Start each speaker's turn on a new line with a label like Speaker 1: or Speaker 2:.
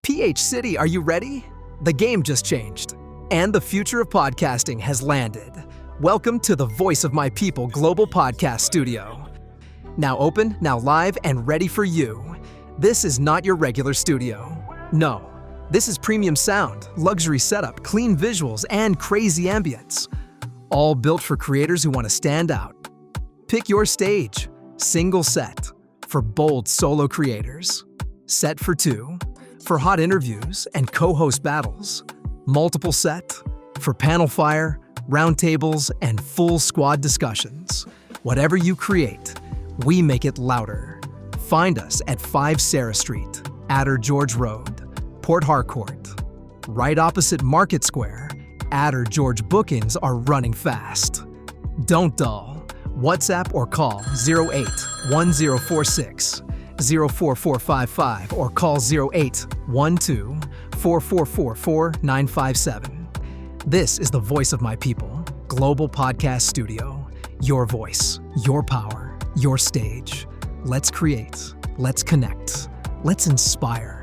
Speaker 1: PH City, are you ready? The game just changed, and the future of podcasting has landed. Welcome to the Voice of My People Global Podcast Studio. Now open, now live, and ready for you. This is not your regular studio. No, this is premium sound, luxury setup, clean visuals, and crazy ambience. All built for creators who want to stand out. Pick your stage, single set, for bold solo creators. Set for two, for hot interviews and co-host battles. Multiple set, for panel fire, roundtables, and full squad discussions. Whatever you create, we make it louder. Find us at 5 Sarah Street, Adder George Road, Port Harcourt. Right opposite Market Square, Adder George bookings are running fast. Don't dull. WhatsApp or call 08-1046. 04455 or call 0812-4444-957. This is the Voice of My People, Global Podcast Studio. Your voice, your power, your stage. Let's create, let's connect, let's inspire.